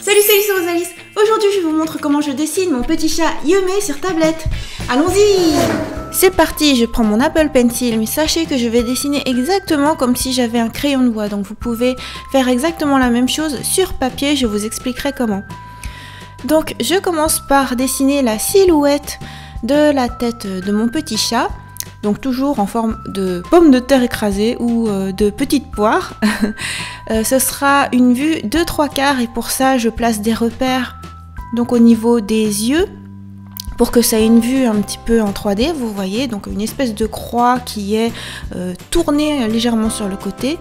Salut, c'est Rosalis. Aujourd'hui, je vous montre comment je dessine mon petit chat Yumé sur tablette. Allons-y! C'est parti, je prends mon Apple Pencil, mais sachez que je vais dessiner exactement comme si j'avais un crayon de bois. Donc vous pouvez faire exactement la même chose sur papier, je vous expliquerai comment. Donc je commence par dessiner la silhouette de la tête de mon petit chat. Donc toujours en forme de pomme de terre écrasée ou de petite poire. Ce sera une vue de 3/4 et pour ça je place des repères donc au niveau des yeux pour que ça ait une vue un petit peu en 3D, vous voyez, donc une espèce de croix qui est tournée légèrement sur le côté.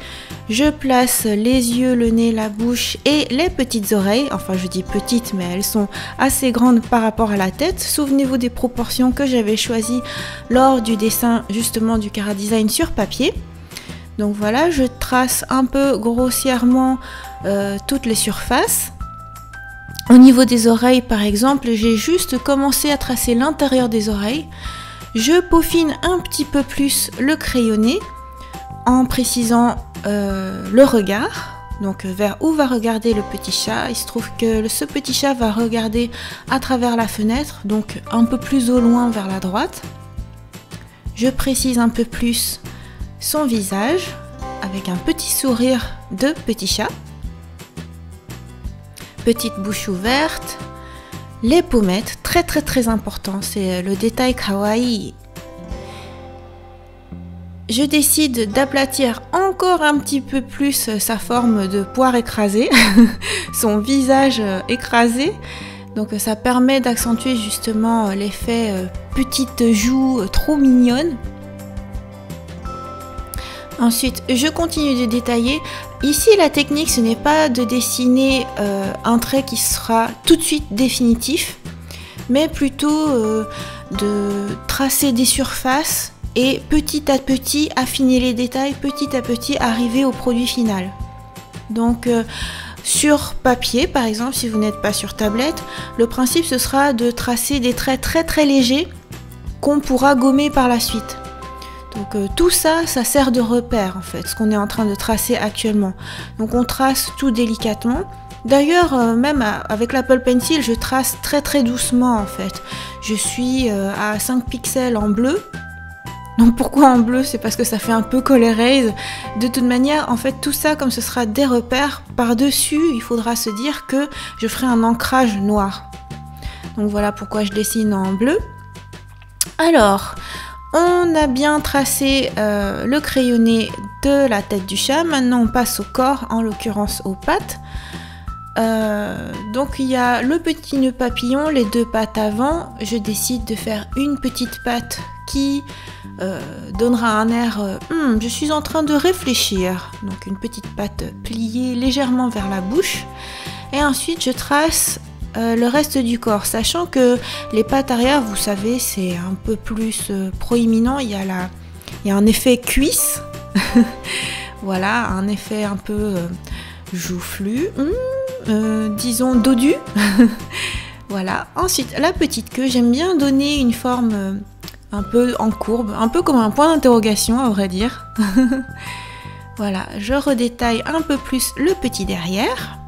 Je place les yeux, le nez, la bouche et les petites oreilles, enfin je dis petites mais elles sont assez grandes par rapport à la tête. Souvenez-vous des proportions que j'avais choisies lors du dessin justement du Cara Design sur papier. Donc voilà, je trace un peu grossièrement toutes les surfaces. Au niveau des oreilles par exemple, j'ai juste commencé à tracer l'intérieur des oreilles. Je peaufine un petit peu plus le crayonné en précisant le regard, donc vers où va regarder le petit chat. Il se trouve que ce petit chat va regarder à travers la fenêtre, donc un peu plus au loin vers la droite. Je précise un peu plus son visage avec un petit sourire de petit chat. Petite bouche ouverte, les pommettes, très important, c'est le détail kawaii. Je décide d'aplatir encore un petit peu plus sa forme de poire écrasée, son visage écrasé, donc ça permet d'accentuer justement l'effet petite joue trop mignonne. Ensuite, je continue de détailler. Ici, la technique, ce n'est pas de dessiner un trait qui sera tout de suite définitif, mais plutôt de tracer des surfaces et petit à petit affiner les détails, petit à petit arriver au produit final. Donc, sur papier, par exemple, si vous n'êtes pas sur tablette, le principe, ce sera de tracer des traits très légers qu'on pourra gommer par la suite. Donc tout ça, ça sert de repère en fait, ce qu'on est en train de tracer actuellement. Donc on trace tout délicatement. D'ailleurs, même avec l'Apple Pencil, je trace très doucement en fait. Je suis à 5 pixels en bleu. Donc pourquoi en bleu? C'est parce que ça fait un peu colorize. De toute manière, en fait, tout ça, comme ce sera des repères, par-dessus, il faudra se dire que je ferai un ancrage noir. Donc voilà pourquoi je dessine en bleu. Alors... on a bien tracé le crayonné de la tête du chat. Maintenant on passe au corps, en l'occurrence aux pattes. Donc il y a le petit nœud papillon, les deux pattes avant. Je décide de faire une petite patte qui donnera un air je suis en train de réfléchir. Donc une petite patte pliée légèrement vers la bouche. Et ensuite je trace le reste du corps, sachant que les pattes arrière, vous savez, c'est un peu plus proéminent, il y a un effet cuisse, voilà, un effet un peu joufflu, disons dodu, voilà. Ensuite, la petite queue, j'aime bien donner une forme un peu en courbe, un peu comme un point d'interrogation à vrai dire. Voilà, je redétaille un peu plus le petit derrière.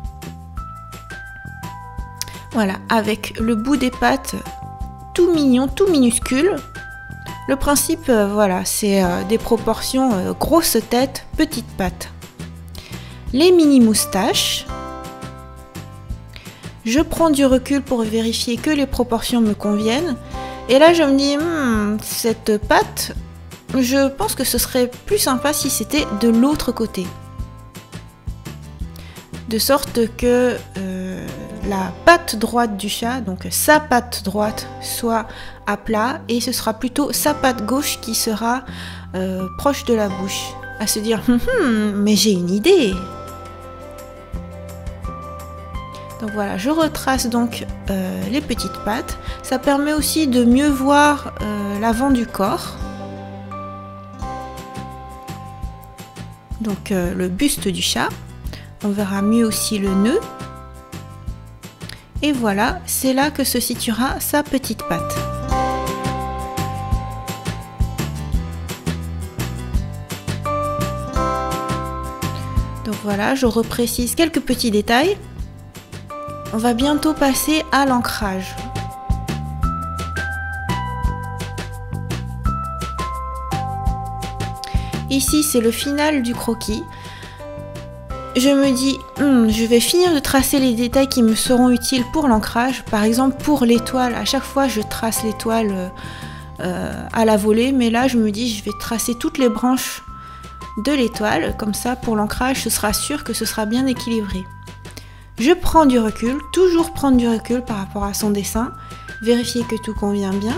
Voilà, avec le bout des pattes tout mignon, tout minuscule. Le principe, voilà, c'est des proportions grosse tête, petite patte. Les mini moustaches. Je prends du recul pour vérifier que les proportions me conviennent. Et là, je me dis, cette patte, je pense que ce serait plus sympa si c'était de l'autre côté. De sorte que la patte droite du chat, donc sa patte droite, soit à plat et ce sera plutôt sa patte gauche qui sera proche de la bouche. À se dire, mais j'ai une idée. Donc voilà, je retrace donc les petites pattes. Ça permet aussi de mieux voir l'avant du corps. Donc le buste du chat. On verra mieux aussi le nœud. Et voilà, c'est là que se situera sa petite patte. Donc voilà, je reprécise quelques petits détails. on va bientôt passer à l'ancrage. Ici, c'est le final du croquis. Je me dis, je vais finir de tracer les détails qui me seront utiles pour l'ancrage. Par exemple, pour l'étoile, à chaque fois, je trace l'étoile à la volée. Mais là, je me dis, je vais tracer toutes les branches de l'étoile. Comme ça, pour l'ancrage, ce sera sûr que ce sera bien équilibré. Je prends du recul, toujours prendre du recul par rapport à son dessin. Vérifier que tout convient bien.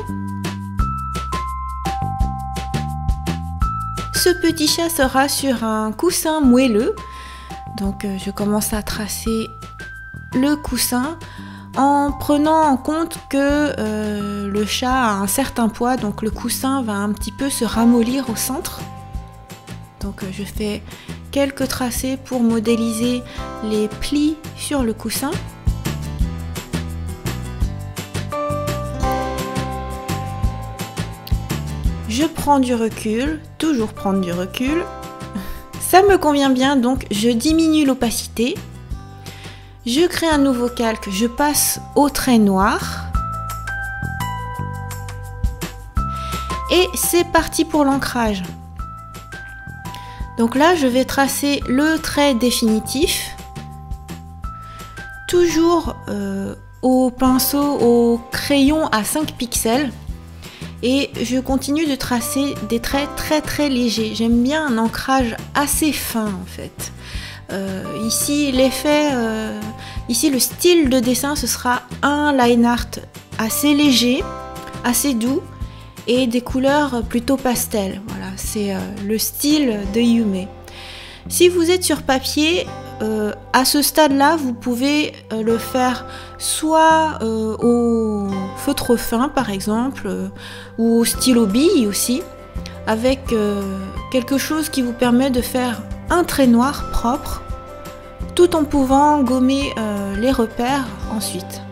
Ce petit chat sera sur un coussin moelleux. Donc je commence à tracer le coussin en prenant en compte que le chat a un certain poids, donc le coussin va un petit peu se ramollir au centre. Donc je fais quelques tracés pour modéliser les plis sur le coussin. Je prends du recul, toujours prendre du recul. Ça me convient bien, donc je diminue l'opacité. Je crée un nouveau calque, je passe au trait noir. Et c'est parti pour l'ancrage. Donc là, je vais tracer le trait définitif. Toujours au pinceau, au crayon à 5 pixels. Et je continue de tracer des traits très légers. J'aime bien un ancrage assez fin en fait. Ici, ici le style de dessin, ce sera un line art assez léger, assez doux et des couleurs plutôt pastel. Voilà, c'est le style de Yume. Si vous êtes sur papier, à ce stade-là, vous pouvez le faire soit au feutre fin par exemple, ou au stylo bille aussi, avec quelque chose qui vous permet de faire un trait noir propre, tout en pouvant gommer les repères ensuite.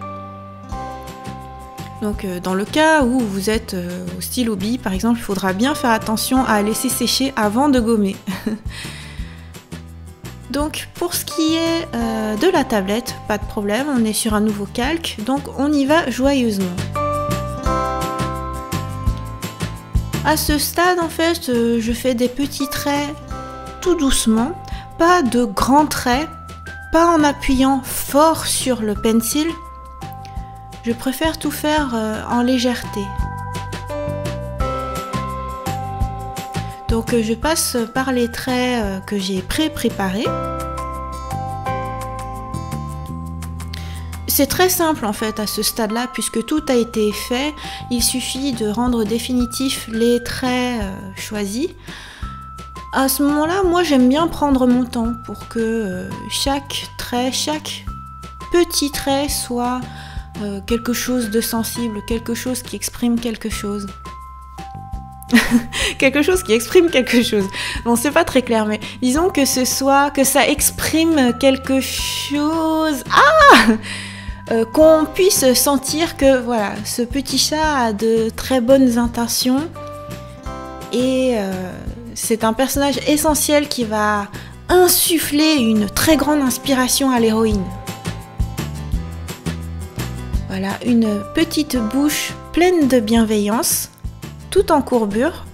Donc dans le cas où vous êtes au stylo bille par exemple, il faudra bien faire attention à laisser sécher avant de gommer. Donc pour ce qui est de la tablette, pas de problème, on est sur un nouveau calque, donc on y va joyeusement. À ce stade en fait, je fais des petits traits tout doucement, pas de grands traits, pas en appuyant fort sur le pencil. Je préfère tout faire en légèreté. Donc je passe par les traits que j'ai préparés. C'est très simple en fait à ce stade-là puisque tout a été fait. Il suffit de rendre définitifs les traits choisis. À ce moment-là, moi j'aime bien prendre mon temps pour que chaque trait, chaque petit trait soit quelque chose de sensible, quelque chose qui exprime quelque chose. Quelque chose qui exprime quelque chose. Bon, c'est pas très clair, mais disons que que ça exprime quelque chose. Qu'on puisse sentir que voilà, ce petit chat a de très bonnes intentions et c'est un personnage essentiel qui va insuffler une très grande inspiration à l'héroïne. Voilà, une petite bouche pleine de bienveillance, tout en courbure.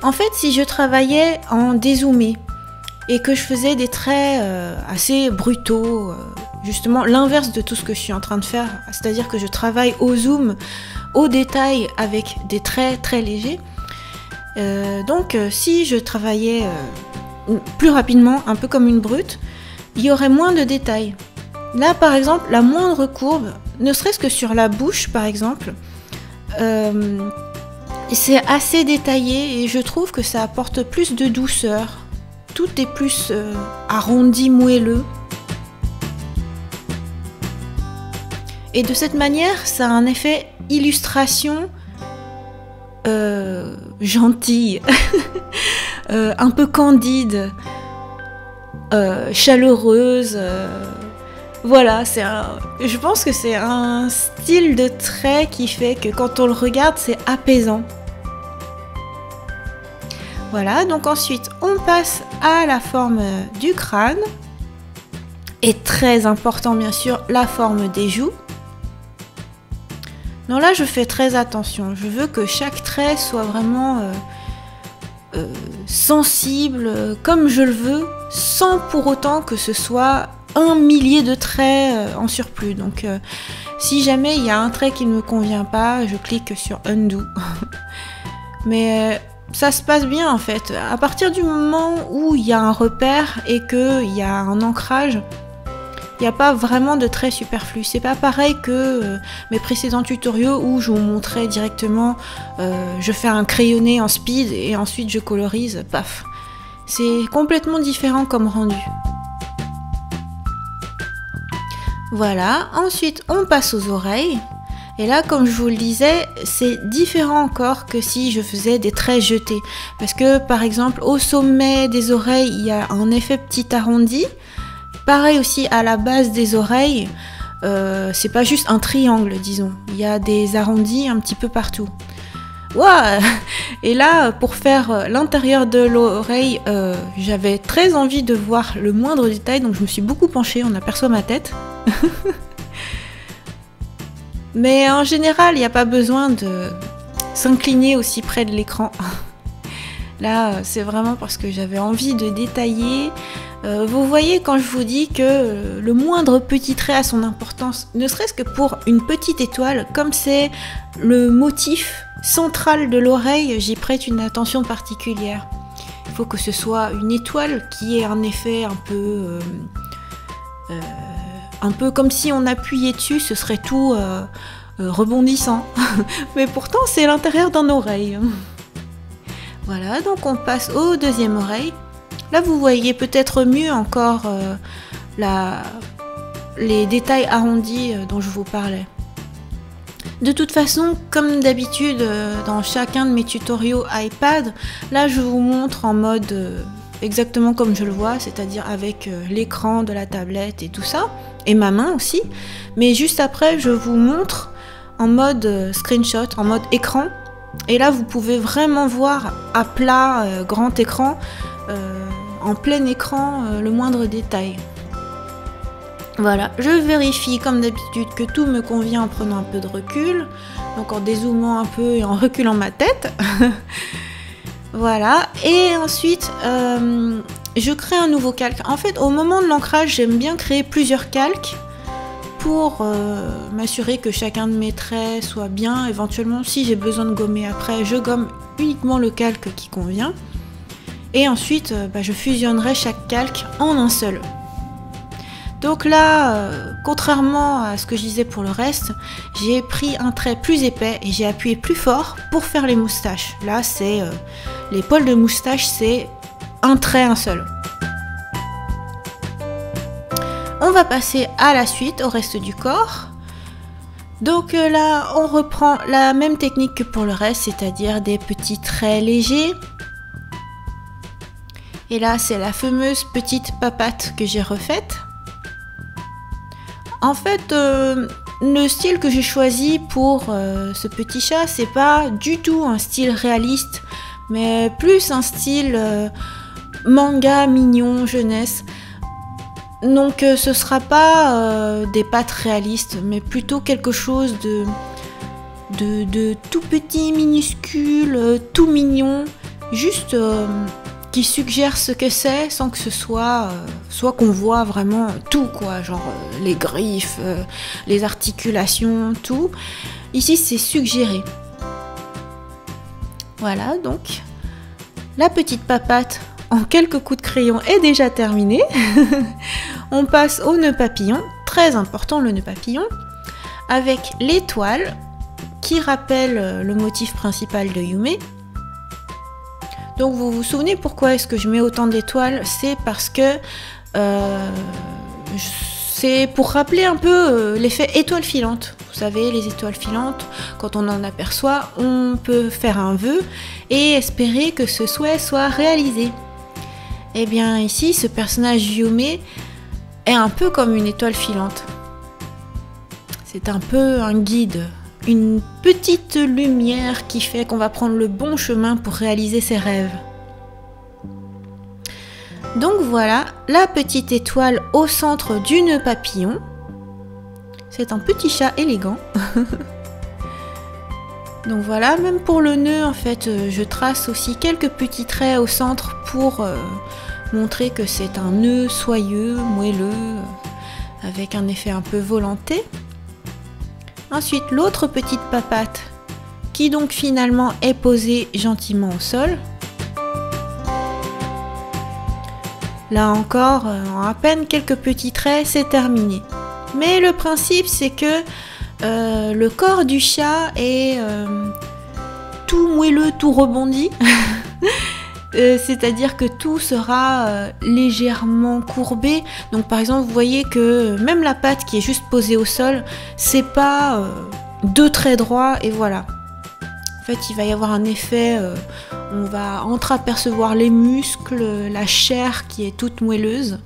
En fait, si je travaillais en dézoomé et que je faisais des traits assez brutaux, justement l'inverse de tout ce que je suis en train de faire, c'est-à-dire que je travaille au zoom, au détail avec des traits très légers, donc si je travaillais plus rapidement, un peu comme une brute, il y aurait moins de détails. Là par exemple, la moindre courbe, ne serait-ce que sur la bouche par exemple, c'est assez détaillé et je trouve que ça apporte plus de douceur. Tout est plus arrondi, moelleux. Et de cette manière, ça a un effet illustration gentille, un peu candide, chaleureuse. Voilà, je pense que c'est un style de trait qui fait que quand on le regarde, c'est apaisant. Voilà, donc ensuite, on passe à la forme du crâne. Et très important bien sûr, la forme des joues. Donc là je fais très attention, je veux que chaque trait soit vraiment sensible comme je le veux, sans pour autant que ce soit un millier de traits en surplus. Donc si jamais il y a un trait qui ne me convient pas, je clique sur Undo. Mais ça se passe bien en fait. À partir du moment où il y a un repère et qu'il y a un ancrage, il n'y a pas vraiment de traits superflus. C'est pas pareil que mes précédents tutoriaux où je vous montrais directement, je fais un crayonné en speed et ensuite je colorise, paf. C'est complètement différent comme rendu. Voilà, ensuite on passe aux oreilles. Et là, comme je vous le disais, c'est différent encore que si je faisais des traits jetés. Parce que par exemple, au sommet des oreilles, il y a un effet petit arrondi. Pareil aussi à la base des oreilles, c'est pas juste un triangle, disons. Il y a des arrondis un petit peu partout. Wow. Et là, pour faire l'intérieur de l'oreille, j'avais très envie de voir le moindre détail, donc je me suis beaucoup penchée, on aperçoit ma tête. Mais en général, il n'y a pas besoin de s'incliner aussi près de l'écran. Là, c'est vraiment parce que j'avais envie de détailler. Vous voyez quand je vous dis que le moindre petit trait a son importance, ne serait-ce que pour une petite étoile, comme c'est le motif central de l'oreille, j'y prête une attention particulière. Il faut que ce soit une étoile qui ait un effet un peu comme si on appuyait dessus, ce serait tout rebondissant. Mais pourtant, c'est l'intérieur d'un oreille. Voilà, donc on passe au deuxième oreille. Là, vous voyez peut-être mieux encore les détails arrondis dont je vous parlais. De toute façon, comme d'habitude dans chacun de mes tutoriaux iPad, là je vous montre en mode exactement comme je le vois, c'est-à-dire avec l'écran de la tablette et tout ça, et ma main aussi. Mais juste après, je vous montre en mode screenshot, en mode écran. Et là, vous pouvez vraiment voir à plat, grand écran, en plein écran, le moindre détail. Voilà, je vérifie comme d'habitude que tout me convient en prenant un peu de recul, donc en dézoomant un peu et en reculant ma tête. Voilà, et ensuite, je crée un nouveau calque. En fait, au moment de l'ancrage, j'aime bien créer plusieurs calques pour m'assurer que chacun de mes traits soit bien. Éventuellement, si j'ai besoin de gommer après, je gomme uniquement le calque qui convient. Et ensuite, je fusionnerai chaque calque en un seul. Donc là, contrairement à ce que je disais pour le reste, j'ai pris un trait plus épais et j'ai appuyé plus fort pour faire les moustaches. Là, c'est les poils de moustache, c'est un trait, un seul. On va passer à la suite, au reste du corps. Donc là, on reprend la même technique que pour le reste, c'est-à-dire des petits traits légers. Et là, c'est la fameuse petite papate que j'ai refaite. En fait, le style que j'ai choisi pour ce petit chat, c'est pas du tout un style réaliste, mais plus un style manga mignon, jeunesse. Donc ce sera pas des pattes réalistes, mais plutôt quelque chose de tout petit, minuscule, tout mignon, juste qui suggère ce que c'est sans que ce soit qu'on voit vraiment tout, quoi, genre les griffes, les articulations, tout. Ici c'est suggéré. Voilà, donc la petite papate en quelques coups de crayon est déjà terminée. On passe au nœud papillon, très important le nœud papillon, avec l'étoile qui rappelle le motif principal de Yume. Donc vous vous souvenez pourquoi est-ce que je mets autant d'étoiles? C'est parce que c'est pour rappeler un peu l'effet étoile filante. Vous savez, les étoiles filantes, quand on en aperçoit, on peut faire un vœu et espérer que ce souhait soit réalisé. Et bien ici, ce personnage Yume est un peu comme une étoile filante. C'est un peu un guide. Une petite lumière qui fait qu'on va prendre le bon chemin pour réaliser ses rêves. Donc voilà, la petite étoile au centre du nœud papillon. C'est un petit chat élégant. Donc voilà, même pour le nœud, en fait, je trace aussi quelques petits traits au centre pour montrer que c'est un nœud soyeux, moelleux, avec un effet un peu volanté. Ensuite, l'autre petite papate, qui donc finalement est posée gentiment au sol. Là encore, en à peine quelques petits traits, c'est terminé. Mais le principe, c'est que le corps du chat est tout moelleux, tout rebondi. C'est-à-dire que tout sera légèrement courbé. Donc par exemple, vous voyez que même la patte qui est juste posée au sol, c'est pas deux traits droits et voilà. En fait, il va y avoir un effet, on va entreapercevoir les muscles, la chair qui est toute moelleuse.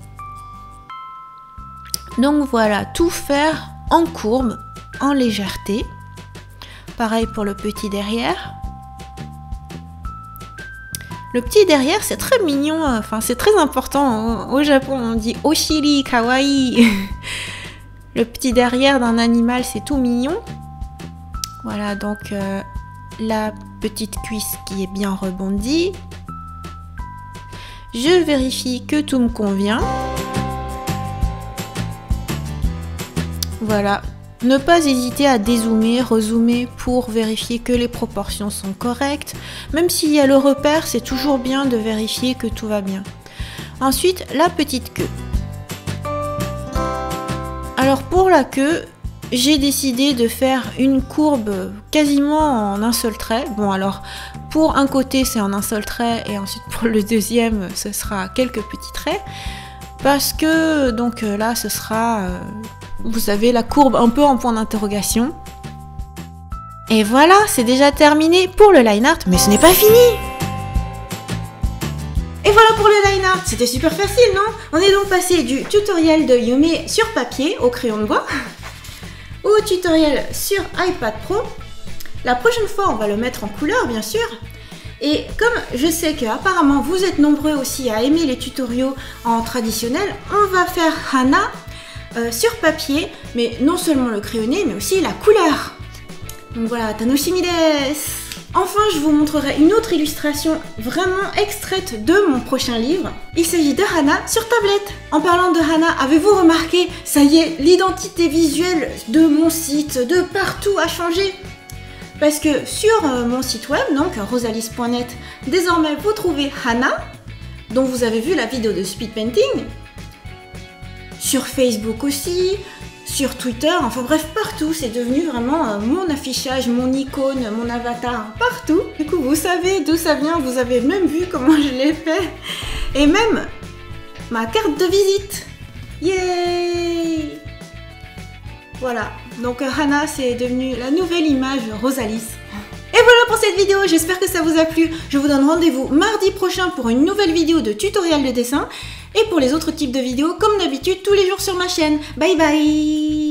Donc voilà, tout faire en courbe, en légèreté. Pareil pour le petit derrière. Le petit derrière, c'est très mignon, enfin c'est très important. Au Japon, on dit oshiri kawaii. Le petit derrière d'un animal, c'est tout mignon. Voilà, donc la petite cuisse qui est bien rebondie. Je vérifie que tout me convient. Voilà, ne pas hésiter à dézoomer, rezoomer pour vérifier que les proportions sont correctes. Même s'il y a le repère, c'est toujours bien de vérifier que tout va bien. Ensuite, la petite queue. Alors pour la queue, j'ai décidé de faire une courbe quasiment en un seul trait. Bon alors, pour un côté c'est en un seul trait et ensuite pour le deuxième ce sera quelques petits traits. Parce que donc là ce sera... vous savez, la courbe un peu en point d'interrogation. Et voilà, c'est déjà terminé pour le line art, mais ce n'est pas fini. Et voilà pour le line art, c'était super facile, non? On est donc passé du tutoriel de Yume sur papier au crayon de bois au tutoriel sur iPad Pro. La prochaine fois, on va le mettre en couleur, bien sûr. Et comme je sais que apparemment vous êtes nombreux aussi à aimer les tutoriaux en traditionnel, on va faire Hana sur papier, mais non seulement le crayonné, mais aussi la couleur. Donc voilà, tanoshimi desu. Enfin, je vous montrerai une autre illustration vraiment extraite de mon prochain livre. Il s'agit de Hana sur tablette. En parlant de Hana, avez-vous remarqué, ça y est, l'identité visuelle de mon site, de partout a changé. Parce que sur mon site web, donc rosalys.net, désormais vous trouvez Hana, dont vous avez vu la vidéo de speed painting. Sur Facebook aussi, sur Twitter, enfin bref, partout, c'est devenu vraiment mon affichage, mon icône, mon avatar, partout. Du coup, vous savez d'où ça vient, vous avez même vu comment je l'ai fait. Et même ma carte de visite. Yay! Voilà, donc Hana, c'est devenu la nouvelle image Rosalys. Et voilà pour cette vidéo, j'espère que ça vous a plu. Je vous donne rendez-vous mardi prochain pour une nouvelle vidéo de tutoriel de dessin. Et pour les autres types de vidéos, comme d'habitude, tous les jours sur ma chaîne. Bye bye!